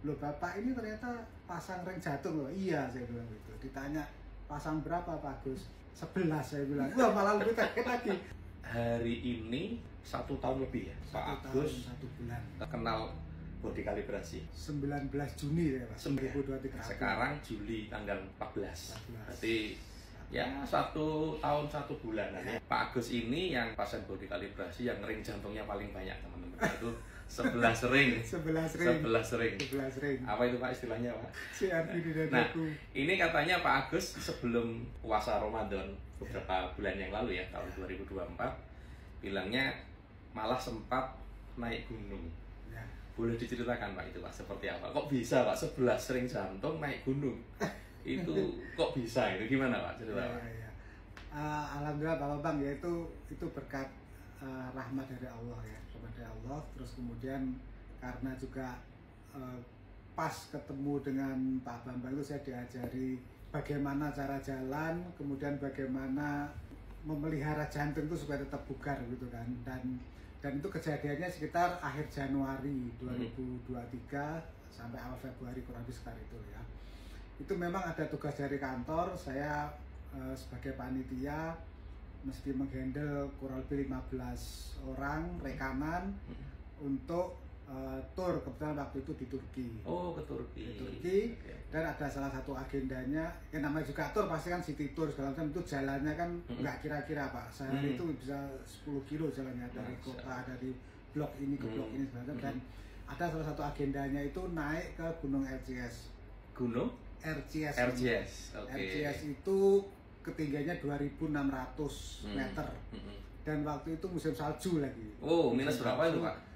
Loh Bapak ini ternyata pasang ring jantung loh. Iya saya bilang gitu. Ditanya pasang berapa Pak Agus? 11 saya bilang. Wah malah lebih kaget lagi. Hari ini 1 tahun lebih ya Pak Agus 1 bulan. kenal body kalibrasi 19 Juni ya Pak 2023. sekarang Juli tanggal 14. Berarti ya 1 tahun 1 bulan ya. Pak Agus ini yang pasien body kalibrasi yang ring jantungnya paling banyak teman-teman. Itu 11 ring. 11 ring. Apa itu Pak istilahnya Pak? Nah, ini katanya Pak Agus sebelum puasa Ramadan beberapa bulan yang lalu ya, tahun 2024, bilangnya malah sempat naik gunung. Boleh diceritakan Pak itu Pak seperti apa? Kok bisa Pak 11 ring jantung naik gunung? Itu kok bisa itu gimana Pak? Cerita Pak. Alhamdulillah Bapak Bang ya itu berkat rahmat dari Allah ya, rahmat dari Allah. Terus kemudian karena juga pas ketemu dengan Pak Bambang itu saya diajari bagaimana cara jalan, kemudian bagaimana memelihara jantung itu supaya tetap bugar gitu kan. Dan itu kejadiannya sekitar akhir Januari 2023 sampai awal Februari kurang lebih sekitar itu ya. Itu memang ada tugas dari kantor, saya sebagai panitia mesti menghandle kurang lebih 15 orang rekanan untuk tour, kebetulan waktu itu di Turki. Oh, ke Turki. Di Turki. Okay. Dan ada salah satu agendanya, yang namanya juga tour pasti kan city tour segala macam, itu jalannya kan nggak kira-kira Pak. Sehari itu bisa 10 kilo jalannya dari kota, dari blok ini ke blok ini segala macam. Dan ada salah satu agendanya itu naik ke Gunung RCS. Gunung? RCS. Okay. RCS itu ketinggiannya 2.600 meter. Dan waktu itu musim salju lagi. Oh, minus berapa itu Pak?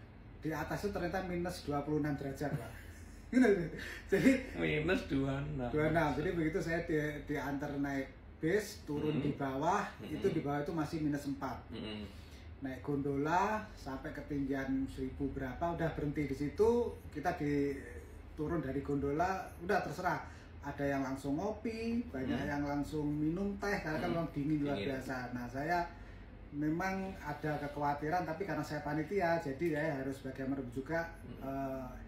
Di atas itu ternyata minus 26 derajat Pak. Jadi minus 26. Jadi begitu saya diantar naik bis, turun di bawah, itu di bawah itu masih minus 4. Naik gondola sampai ketinggian 1000 berapa, udah berhenti di situ, kita turun dari gondola, udah terserah. Ada yang langsung ngopi, banyak yang langsung minum teh, karena kan memang dingin luar biasa. Nah saya memang ada kekhawatiran, tapi karena saya panitia, jadi saya harus bagaimana juga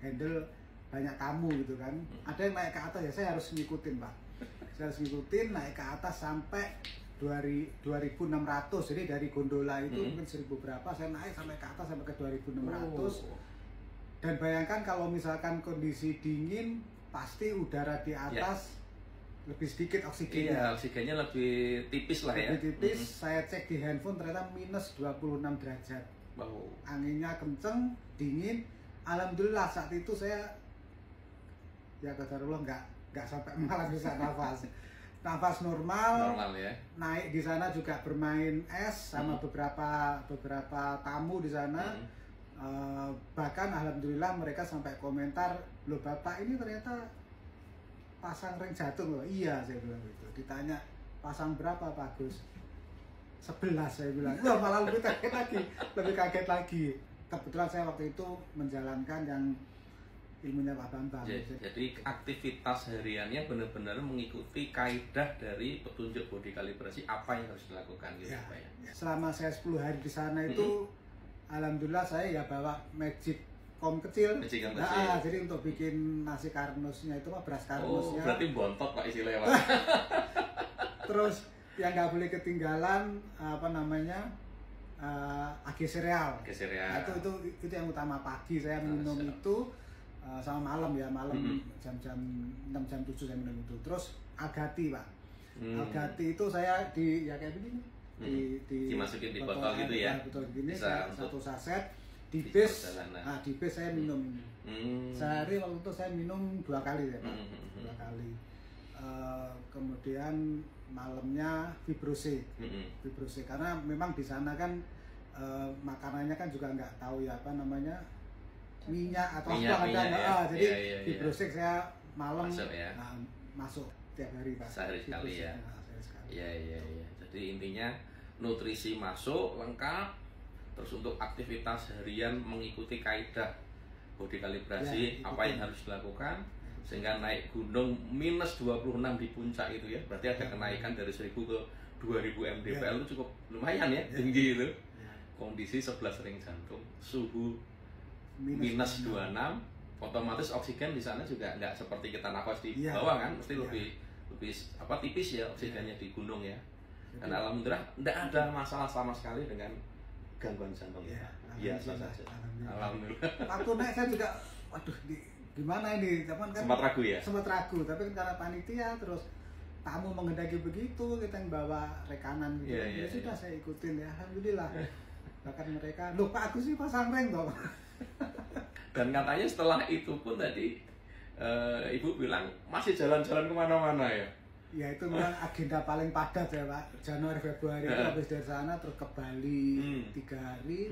handle banyak tamu gitu kan. Ada yang naik ke atas ya, saya harus ngikutin Pak. Saya harus ngikutin, naik ke atas sampai 2.600. Jadi dari gondola itu mungkin 1000 berapa, saya naik sampai ke atas sampai ke 2.600. Dan bayangkan kalau misalkan kondisi dingin, pasti udara di atas lebih sedikit oksigennya. Iya, oksigennya lebih tipis lah ya. Lebih tipis. Saya cek di handphone ternyata minus 26 derajat. Wow. Anginnya kenceng, dingin. Alhamdulillah saat itu saya ya qadarullah nggak sampai mengalami sesak nafas. Nafas normal ya. Naik di sana juga bermain es sama beberapa tamu di sana. Bahkan alhamdulillah mereka sampai komentar, loh Bapak ini ternyata pasang ring jantung loh. Iya saya bilang gitu. Ditanya pasang berapa Pak Agus? 11 saya bilang. Wah malah lebih kaget lagi. Kebetulan saya waktu itu menjalankan yang ilmunya Pak Bambang. Jadi aktivitas hariannya benar-benar mengikuti kaidah dari petunjuk body kalibrasi apa yang harus dilakukan gitu ya, Pak ya. Selama saya 10 hari di sana itu alhamdulillah saya ya bawa magic kom kecil. Nah, jadi untuk bikin nasi karnusnya itu beras karnusnya. Oh, berarti bontot Pak istilahnya Pak. Terus yang nggak boleh ketinggalan apa namanya age sereal. Nah, itu yang utama pagi saya minum itu sama malam ya, jam 6 jam 7 saya minum itu. Terus agati Pak. Agati itu saya ya kayak begini. Dimasukin di botol gitu ya. Botol gini satu saset di bis. Nah, di bis saya minum. Sehari waktu itu saya minum 2 kali ya Pak. 2 kali. Kemudian malamnya fibrose. Fibrose karena memang di sana kan makanannya kan juga nggak tahu ya apa namanya minyak atau apa ada ya. Jadi fibrose saya malam masuk tiap hari Pak. Sehari sekali ya. Iya. Jadi intinya nutrisi masuk lengkap, terus untuk aktivitas harian mengikuti kaidah body kalibrasi apa yang harus dilakukan sehingga naik gunung minus 26 di puncak itu ya. Berarti ada kenaikan dari 1000 ke 2000 mdpl itu cukup lumayan ya, tinggi itu. Kondisi 11 ring jantung, suhu minus 26, otomatis oksigen di sana juga nggak seperti kita nafas di bawah kan, mesti lebih tipis ya oksigennya di gunung ya. Dan alhamdulillah nggak ada masalah sama sekali dengan gangguan jantung ya. Biasa saja. Alhamdulillah. Waktu naik saya juga, waduh, gimana ini? Kan sempat ragu ya? Sempat ragu, tapi karena panitia terus tamu menghendaki begitu, kita yang bawa rekanan gitu. Ya sudah saya ikutin ya, alhamdulillah. Bahkan mereka, loh Pak Agus sih pasang reng toh. Dan katanya setelah itu pun tadi Ibu bilang masih jalan-jalan kemana-mana ya? Ya itu memang agenda paling padat ya Pak. Januari Februari itu habis dari sana terus ke Bali 3 hari,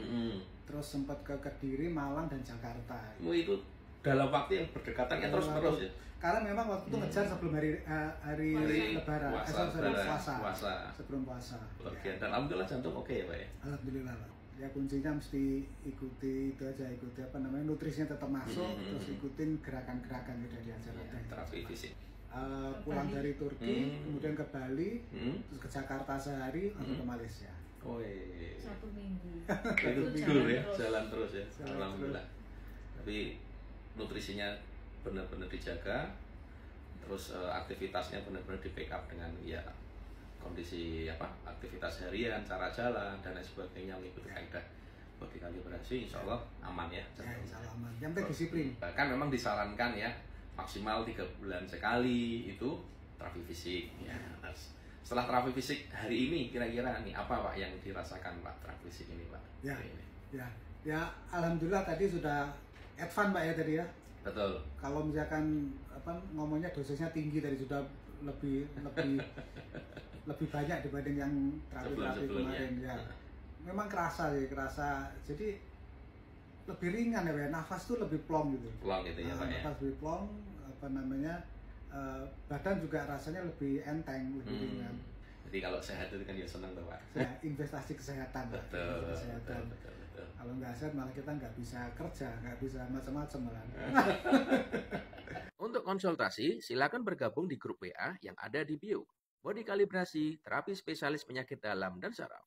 terus sempat ke Kediri, Malang dan Jakarta. Itu dalam waktu yang berdekatan ya terus ya. Karena memang waktu itu ngejar sebelum hari Lebaran, puasa. Sebelum puasa. Dan alhamdulillah jantung oke ya Pak ya. Alhamdulillah Pak. Ya kuncinya mesti ikuti itu aja, ikuti nutrisinya tetap masuk, terus ikutin gerakan-gerakan yang udah diajarkan. Terapi fisik. Pulang dari Turki, kemudian ke Bali, terus ke Jakarta sehari, lalu ke Malaysia. Oh iya. 1 minggu. Itu ya, jalan terus ya. Alhamdulillah. Tapi nutrisinya benar-benar dijaga, terus aktivitasnya benar-benar di backup dengan ya kondisi aktivitas harian, cara jalan dan lain sebagainya, mengikuti kaidah bodi kalibrasi, insya Allah aman ya. Insya Allah aman. Yang penting disiplin. Bahkan memang disarankan ya maksimal 3 bulan sekali itu terapi fisik. Ya. Setelah terapi fisik hari ini kira-kira nih apa Pak yang dirasakan Pak terapi fisik ini Pak? Ya alhamdulillah tadi sudah advance Pak ya tadi ya. Betul. Kalau misalkan ngomongnya dosisnya tinggi tadi sudah lebih banyak dibanding yang terapi kemarin ya. Memang kerasa. Jadi lebih ringan ya, nafas tuh lebih plong gitu. Plong gitu ya Pak ya. Nafas lebih plong, badan juga rasanya lebih enteng, lebih ringan. Jadi kalau sehat itu kan ya senang tuh Pak. Investasi kesehatan. Betul. Kalau nggak sehat malah kita nggak bisa kerja, nggak bisa macam-macam malah. Untuk konsultasi, silakan bergabung di grup WA yang ada di bio. Bodi Kalibrasi, terapi spesialis penyakit dalam dan saraf.